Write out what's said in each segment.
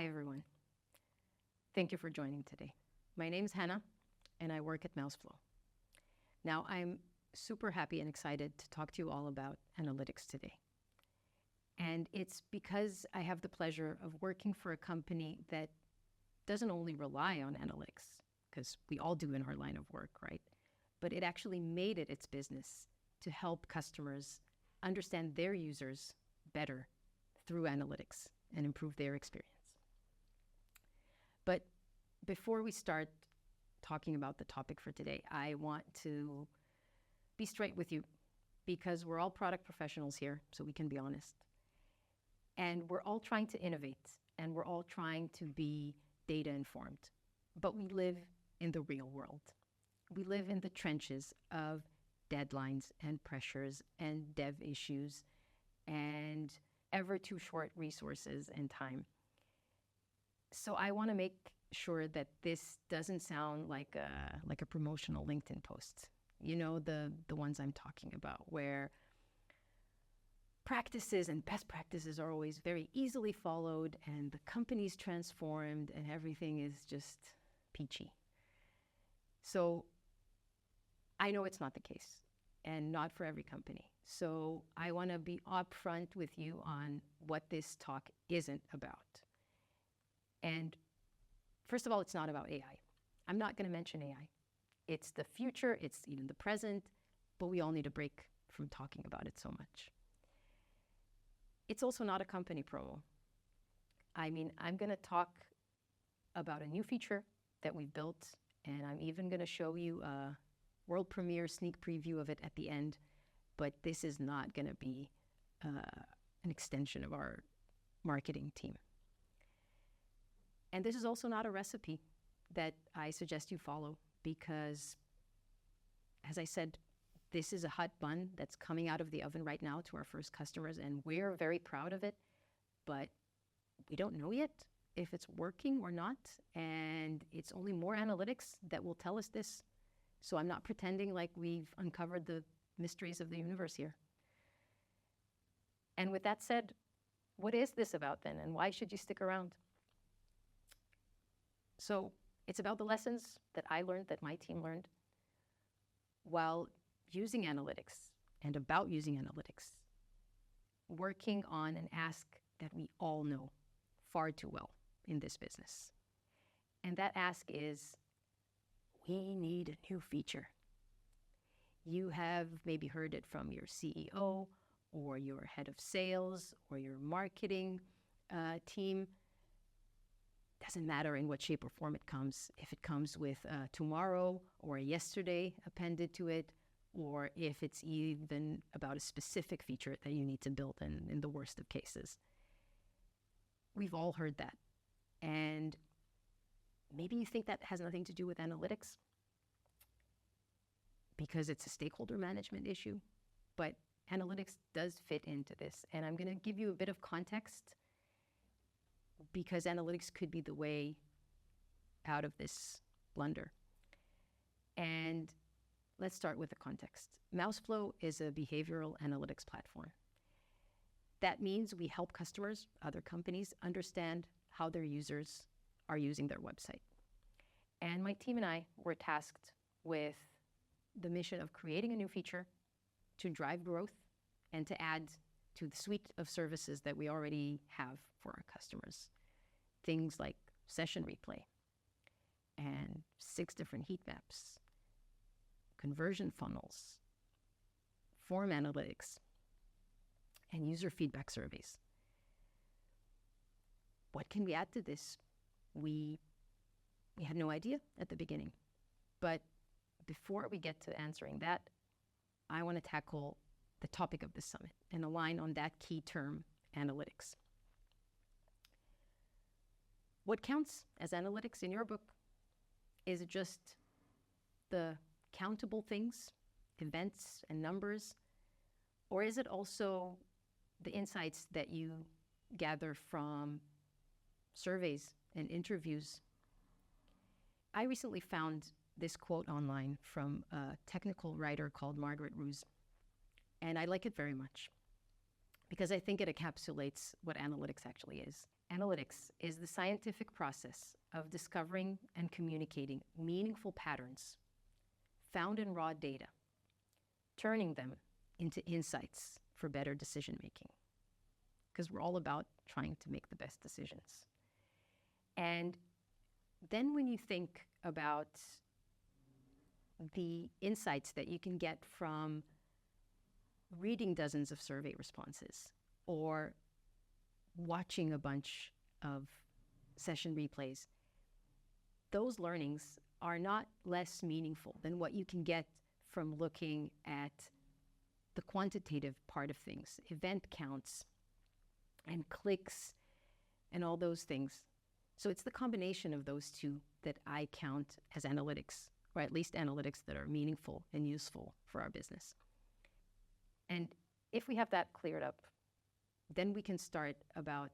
Hi, everyone. Thank you for joining today. My name is Hanna, and I work at Mouseflow. Now, I'm super happy and excited to talk to you all about analytics today. And it's because I have the pleasure of working for a company that doesn't only rely on analytics, because we all do in our line of work, right? But it actually made it its business to help customers understand their users better through analytics and improve their experience. But before we start talking about the topic for today, I want to be straight with you because we're all product professionals here, so we can be honest. And we're all trying to innovate and we're all trying to be data informed. But we live in the real world. We live in the trenches of deadlines and pressures and dev issues and ever too short resources and time. So I want to make sure that this doesn't sound like a promotional LinkedIn post. You know, the ones I'm talking about, where practices and best practices are always very easily followed and the company's transformed and everything is just peachy. So I know it's not the case and not for every company. So I want to be upfront with you on what this talk isn't about. And first of all, it's not about AI. I'm not going to mention AI. It's the future, it's even the present, but we all need a break from talking about it so much. It's also not a company promo. I mean, I'm going to talk about a new feature that we've built, and I'm even going to show you a world premiere sneak preview of it at the end, but this is not going to be an extension of our marketing team. And this is also not a recipe that I suggest you follow because, as I said, this is a hot bun that's coming out of the oven right now to our first customers, and we're very proud of it, but we don't know yet if it's working or not, and it's only more analytics that will tell us this. So I'm not pretending like we've uncovered the mysteries of the universe here. And with that said, what is this about then, and why should you stick around? So it's about the lessons that I learned, that my team learned, while using analytics and about using analytics, working on an ask that we all know far too well in this business. And that ask is, we need a new feature. You have maybe heard it from your CEO or your head of sales or your marketing team. Doesn't matter in what shape or form it comes. If it comes with tomorrow or yesterday appended to it, or if it's even about a specific feature that you need to build in the worst of cases. We've all heard that. And maybe you think that has nothing to do with analytics because it's a stakeholder management issue, but analytics does fit into this. And I'm going to give you a bit of context because analytics could be the way out of this blunder. And let's start with the context. Mouseflow is a behavioral analytics platform. That means we help customers, other companies, understand how their users are using their website. And my team and I were tasked with the mission of creating a new feature to drive growth and to add to the suite of services that we already have for our customers. Things like session replay and 6 different heat maps, conversion funnels, form analytics, and user feedback surveys. What can we add to this? We had no idea at the beginning. But before we get to answering that, I want to tackle the topic of the summit and align on that key term, analytics. What counts as analytics in your book? Is it just the countable things, events and numbers? Or is it also the insights that you gather from surveys and interviews? I recently found this quote online from a technical writer called Margaret Roos, and I like it very much because I think it encapsulates what analytics actually is. Analytics is the scientific process of discovering and communicating meaningful patterns found in raw data, turning them into insights for better decision making. Because we're all about trying to make the best decisions. And then when you think about the insights that you can get from reading dozens of survey responses or watching a bunch of session replays, those learnings are not less meaningful than what you can get from looking at the quantitative part of things, event counts and clicks and all those things. So it's the combination of those two that I count as analytics, or at least analytics that are meaningful and useful for our business. And if we have that cleared up, then we can start about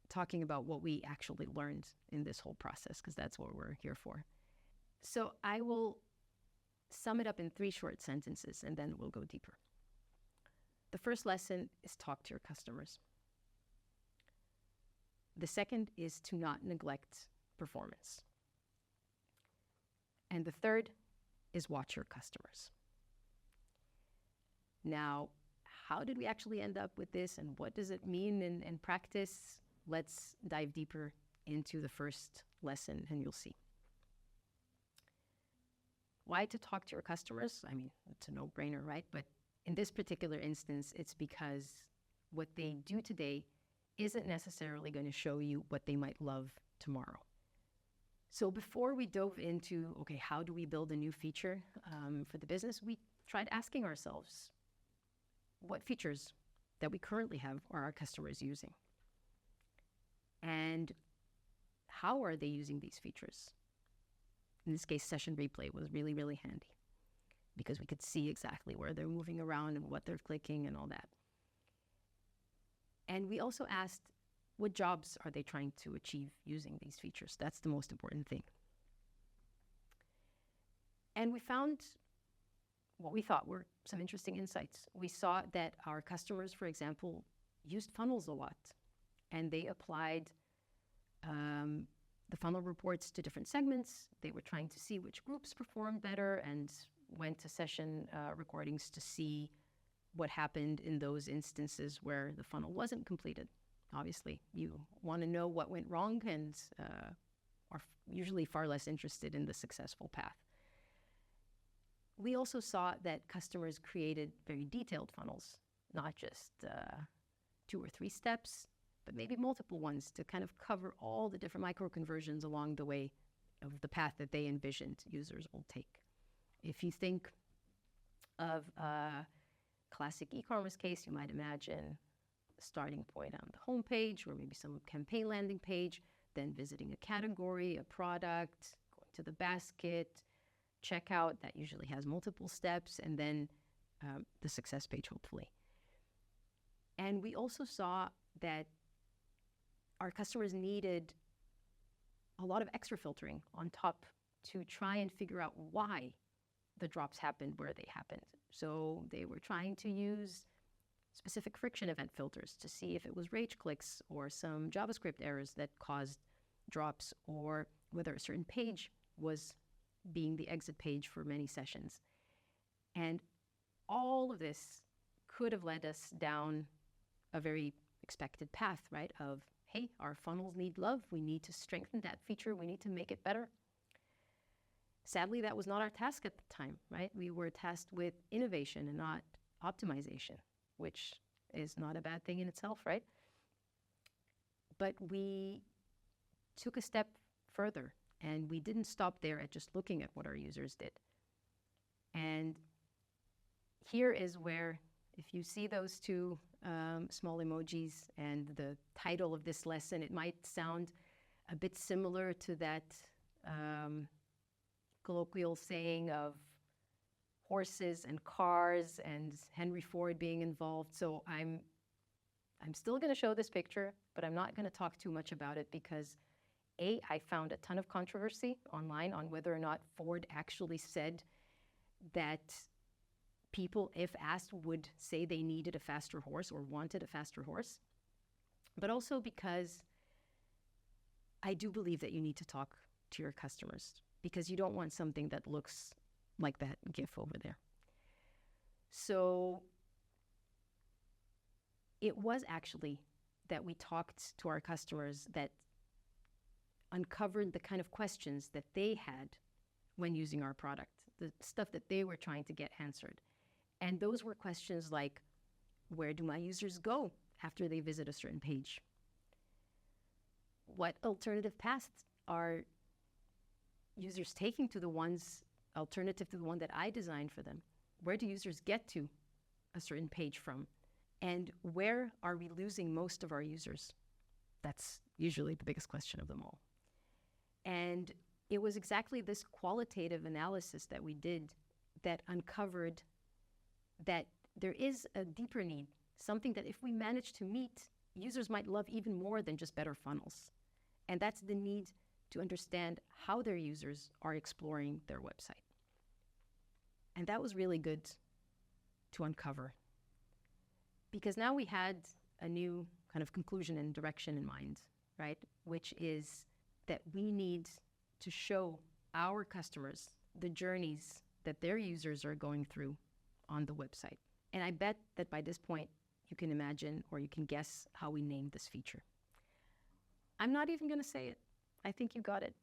talking about what we actually learned in this whole process, because that's what we're here for. So I will sum it up in 3 short sentences, and then we'll go deeper. The first lesson is talk to your customers. The second is to not neglect performance. And the third is watch your customers. Now, how did we actually end up with this, and what does it mean in practice? Let's dive deeper into the first lesson, and you'll see. Why to talk to your customers? I mean, it's a no-brainer, right? But in this particular instance, it's because what they do today isn't necessarily going to show you what they might love tomorrow. So before we dove into, okay, how do we build a new feature for the business, we tried asking ourselves, what features that we currently have are our customers using? And how are they using these features? In this case, session replay was really, really handy because we could see exactly where they're moving around and what they're clicking and all that. And we also asked, what jobs are they trying to achieve using these features? That's the most important thing. And we found what we thought were some interesting insights. We saw that our customers, for example, used funnels a lot, and they applied the funnel reports to different segments. They were trying to see which groups performed better and went to session recordings to see what happened in those instances where the funnel wasn't completed. Obviously, you want to know what went wrong and are usually far less interested in the successful path. We also saw that customers created very detailed funnels, not just 2 or 3 steps, but maybe multiple ones to kind of cover all the different micro-conversions along the way of the path that they envisioned users will take. If you think of a classic e-commerce case, you might imagine a starting point on the homepage or maybe some campaign landing page, then visiting a category, a product, going to the basket, checkout, that usually has multiple steps, and then the success page, hopefully. And we also saw that our customers needed a lot of extra filtering on top to try and figure out why the drops happened where they happened. So they were trying to use specific friction event filters to see if it was rage clicks or some JavaScript errors that caused drops, or whether a certain page was being the exit page for many sessions. And all of this could have led us down a very expected path, right? Of, hey, our funnels need love. We need to strengthen that feature. We need to make it better. Sadly, that was not our task at the time, right? We were tasked with innovation and not optimization, which is not a bad thing in itself, right? But we took a step further, and we didn't stop there at just looking at what our users did. And here is where, if you see those 2 small emojis and the title of this lesson, it might sound a bit similar to that colloquial saying of horses and cars and Henry Ford being involved. So I'm still going to show this picture, but I'm not going to talk too much about it because I found a ton of controversy online on whether or not Ford actually said that people, if asked, would say they needed a faster horse or wanted a faster horse. but also because I do believe that you need to talk to your customers, because you don't want something that looks like that GIF over there. So it was actually that we talked to our customers that uncovered the kind of questions that they had when using our product, the stuff that they were trying to get answered. And those were questions like, where do my users go after they visit a certain page? What alternative paths are users taking to the ones alternative to the one that I designed for them? Where do users get to a certain page from? And where are we losing most of our users? That's usually the biggest question of them all. And it was exactly this qualitative analysis that we did that uncovered that there is a deeper need, something that if we manage to meet, users might love even more than just better funnels. And that's the need to understand how their users are exploring their website. And that was really good to uncover, because now we had a new kind of conclusion and direction in mind, right? Which is that we need to show our customers the journeys that their users are going through on the website. And I bet that by this point, you can imagine or you can guess how we named this feature. I'm not even going to say it. I think you got it.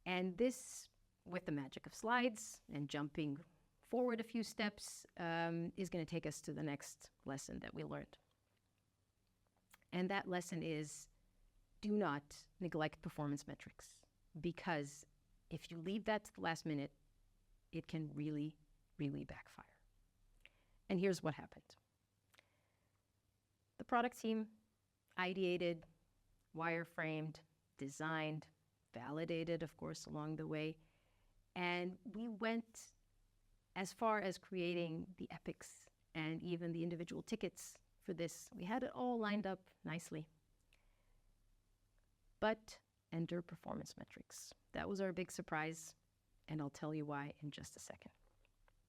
And this, with the magic of slides and jumping forward a few steps, is going to take us to the next lesson that we learned. And that lesson is, do not neglect performance metrics, because if you leave that to the last minute, it can really, really backfire. And here's what happened. The product team ideated, wireframed, designed, validated, of course, along the way. And we went as far as creating the epics and even the individual tickets for this. We had it all lined up nicely. But enter performance metrics. That was our big surprise, and I'll tell you why in just a second.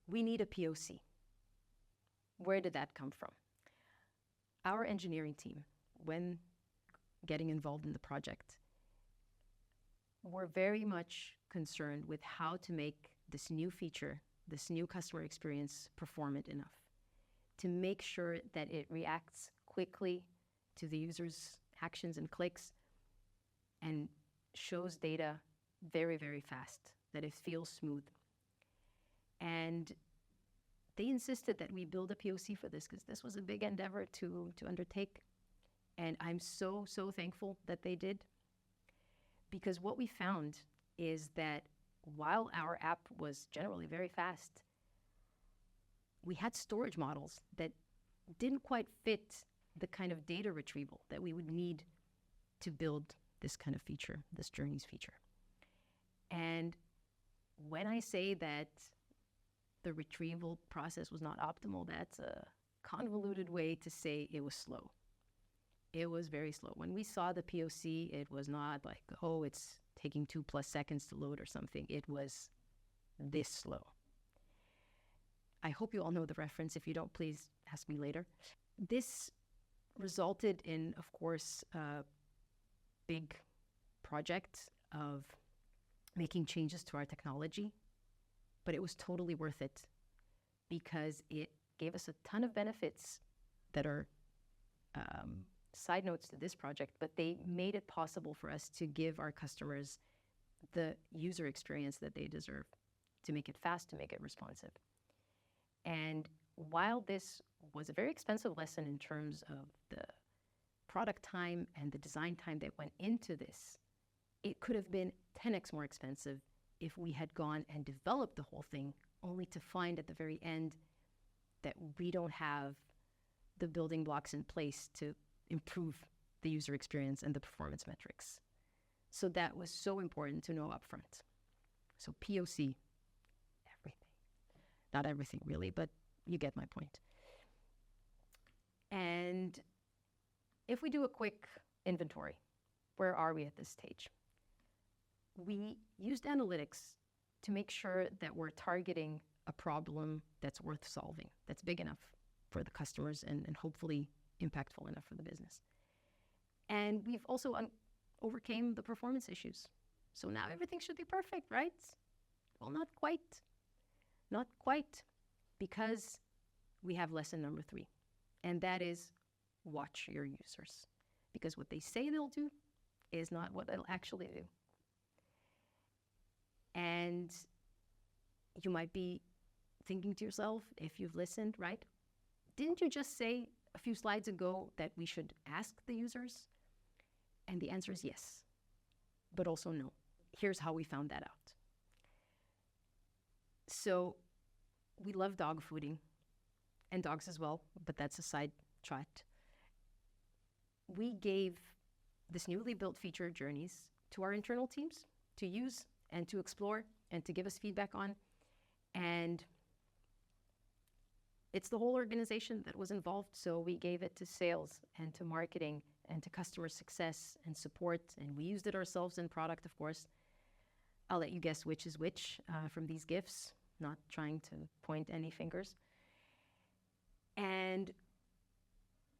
We need a POC. Where did that come from? Our engineering team, when getting involved in the project, were very much concerned with how to make this new feature, this new customer experience, performant enough to make sure that it reacts quickly to the user's actions and clicks and shows data very, very fast, that it feels smooth. And they insisted that we build a POC for this, because this was a big endeavor to undertake. And I'm so, so thankful that they did. Because what we found is that while our app was generally very fast, we had storage models that didn't quite fit the kind of data retrieval that we would need to build this kind of feature, this journeys feature. And when I say that the retrieval process was not optimal, that's a convoluted way to say it was slow. It was very slow. When we saw the POC, it was not like, oh, it's taking 2+ seconds to load or something. It was this slow. I hope you all know the reference. If you don't, please ask me later. This resulted in, of course, a big project of making changes to our technology, but it was totally worth it because it gave us a ton of benefits that are side notes to this project, but they made it possible for us to give our customers the user experience that they deserve, to make it fast, to make it responsive. And while this was a very expensive lesson in terms of the product time and the design time that went into this, it could have been 10x more expensive if we had gone and developed the whole thing, only to find at the very end that we don't have the building blocks in place to improve the user experience and the performance metrics. So that was so important to know upfront. So POC, everything. Not everything really, but you get my point. And if we do a quick inventory, where are we at this stage? We used analytics to make sure that we're targeting a problem that's worth solving, that's big enough for the customers and hopefully impactful enough for the business. And we've also overcame the performance issues. So now everything should be perfect, right? Well, not quite. Not quite, because we have lesson number 3. And that is watch your users. Because what they say they'll do is not what they'll actually do. And you might be thinking to yourself, if you've listened, right? Didn't you just say a few slides ago that we should ask the users? And the answer is yes, but also no. Here's how we found that out. So we love dog fooding, and dogs as well, but that's a side track. We gave this newly built feature journeys to our internal teams to use and to explore and to give us feedback on. And it's the whole organization that was involved. So we gave it to sales and to marketing and to customer success and support. And we used it ourselves in product, of course. I'll let you guess which is which from these GIFs, not trying to point any fingers. And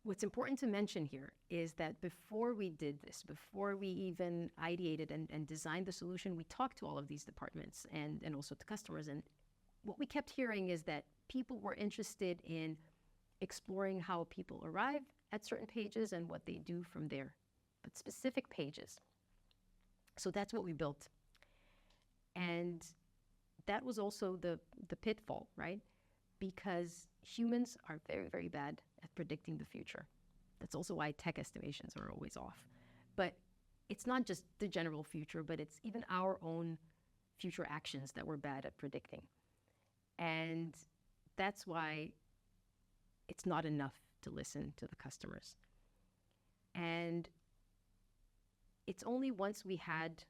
what's important to mention here is that before we did this, before we even ideated and designed the solution, we talked to all of these departments and also to customers. And what we kept hearing is that people were interested in exploring how people arrive at certain pages and what they do from there, but specific pages. So that's what we built. And that was also the pitfall, right? Because humans are very, very bad at predicting the future. That's also why tech estimations are always off. But it's not just the general future, but it's even our own future actions that we're bad at predicting. And that's why it's not enough to listen to the customers. And it's only once we had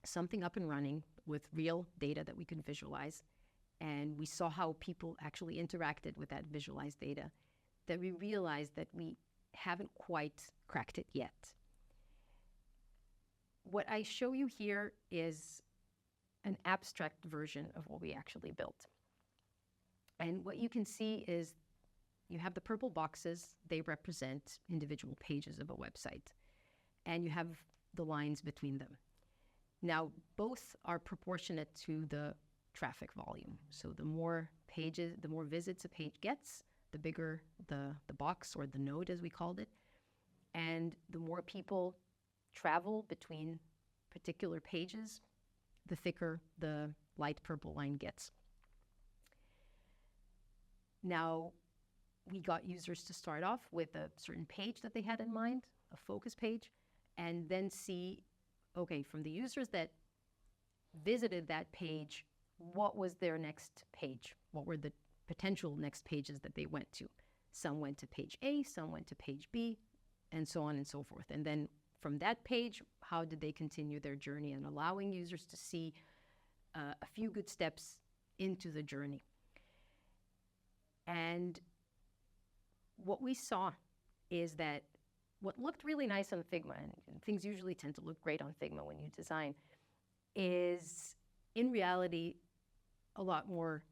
something up and running with real data that we could visualize, and we saw how people actually interacted with that visualized data, that we realized that we haven't quite cracked it yet. What I show you here is an abstract version of what we actually built. And what you can see is you have the purple boxes. They represent individual pages of a website. And you have the lines between them. Now, both are proportionate to the traffic volume. So the more pages, the more visits a page gets, the bigger the box, or the node as we called it. And the more people travel between particular pages, the thicker the light purple line gets. Now, we got users to start off with a certain page that they had in mind, a focus page, and then see, okay, from the users that visited that page, what was their next page? What were the potential next pages that they went to? Some went to page A, some went to page B, and so on and so forth. And then from that page, how did they continue their journey, and allowing users to see a few good steps into the journey. And what we saw is that what looked really nice on Figma, and things usually tend to look great on Figma when you design, is in reality a lot more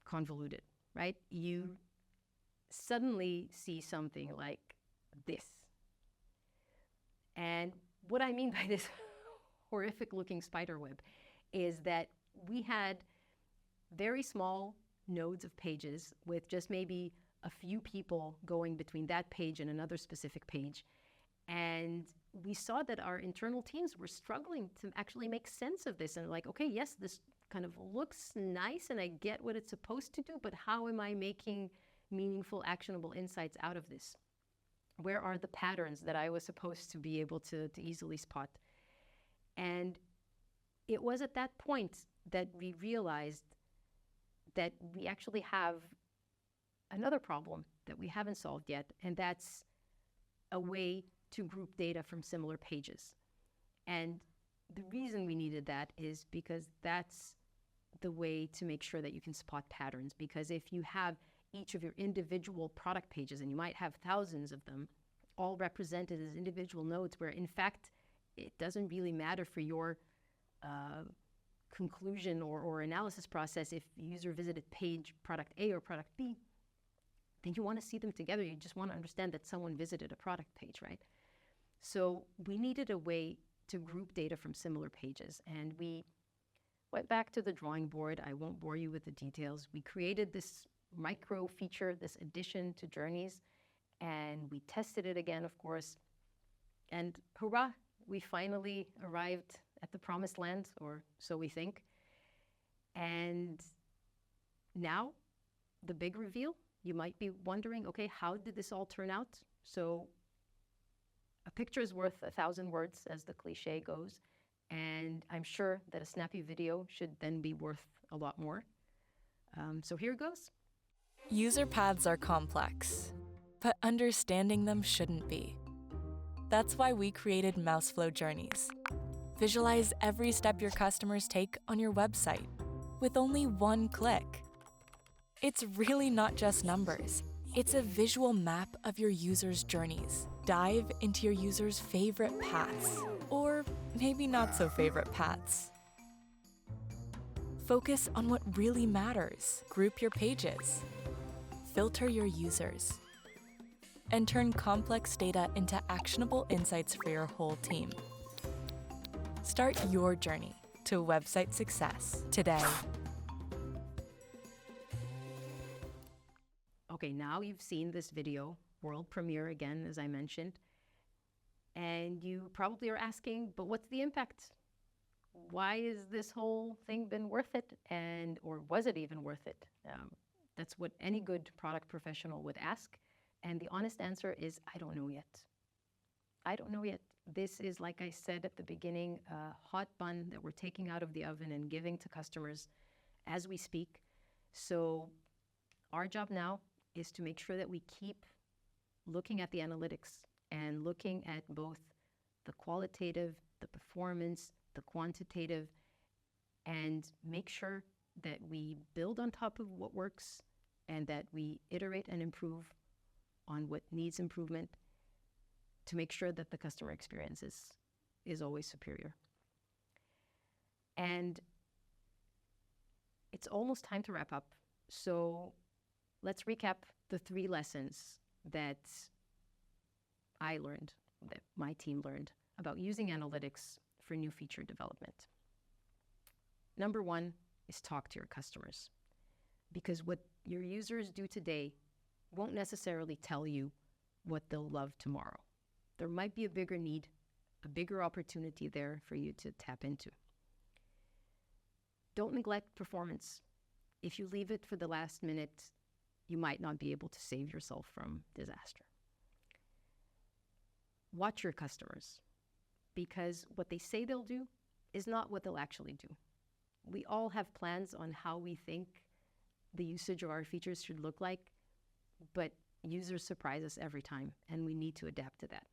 convoluted, right? You suddenly see something like this. And what I mean by this horrific looking spider web is that we had very small nodes of pages with just maybe a few people going between that page and another specific page. And we saw that our internal teams were struggling to actually make sense of this. And like, okay, yes, this kind of looks nice and I get what it's supposed to do, but how am I making meaningful, actionable insights out of this? Where are the patterns that I was supposed to be able to easily spot? And it was at that point that we realized that we actually have another problem that we haven't solved yet, and that's a way to group data from similar pages. And the reason we needed that is because that's the way to make sure that you can spot patterns. Because if you have each of your individual product pages, and you might have thousands of them, all represented as individual nodes, where in fact it doesn't really matter for your conclusion or analysis process if user visited page product A or product B, then you want to see them together. You just want to understand that someone visited a product page, right? So we needed a way to group data from similar pages. And we went back to the drawing board. I won't bore you with the details. We created this micro feature, this addition to journeys, and we tested it again, of course. And hurrah, we finally arrived at the promised land, or so we think. And now, the big reveal, you might be wondering, okay, how did this all turn out? So a picture is worth 1,000 words, as the cliche goes. And I'm sure that a snappy video should then be worth a lot more. So here goes. User paths are complex, but understanding them shouldn't be. That's why we created MouseFlow Journeys. Visualize every step your customers take on your website with only one click. It's really not just numbers. It's a visual map of your users' journeys. Dive into your users' favorite paths, or maybe not so favorite paths. Focus on what really matters. Group your pages. Filter your users. And turn complex data into actionable insights for your whole team. Start your journey to website success today. Okay, now you've seen this video, world premiere again, as I mentioned, and you probably are asking, but what's the impact? Why is this whole thing been worth it? Or was it even worth it? That's what any good product professional would ask. And the honest answer is, I don't know yet. I don't know yet. This is, like I said at the beginning, a hot bun that we're taking out of the oven and giving to customers as we speak. So our job now is to make sure that we keep looking at the analytics and looking at both the qualitative, the performance, the quantitative, and make sure that we build on top of what works and that we iterate and improve on what needs improvement to make sure that the customer experience is always superior. And it's almost time to wrap up. So let's recap the 3 lessons that I learned, that my team learned about using analytics for new feature development. Number 1 is talk to your customers, because what your users do today won't necessarily tell you what they'll love tomorrow. There might be a bigger need, a bigger opportunity there for you to tap into. Don't neglect performance. If you leave it for the last minute, you might not be able to save yourself from disaster. Watch your customers, because what they say they'll do is not what they'll actually do. We all have plans on how we think the usage of our features should look like, but users surprise us every time, and we need to adapt to that.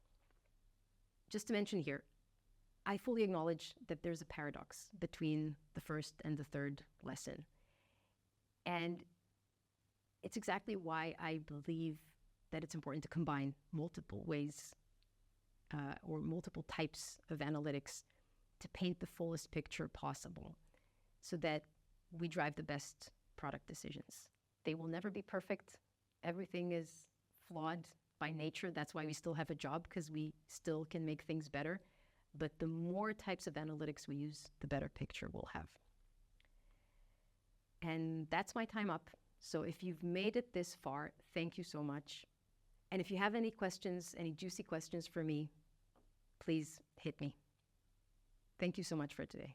Just to mention here, I fully acknowledge that there's a paradox between the first and the third lesson. And it's exactly why I believe that it's important to combine multiple ways or multiple types of analytics to paint the fullest picture possible so that we drive the best product decisions. They will never be perfect. Everything is flawed by nature. That's why we still have a job, because we still can make things better. But the more types of analytics we use, the better picture we'll have. And that's my time up. So if you've made it this far, thank you so much. And if you have any questions, any juicy questions for me, please hit me. Thank you so much for today.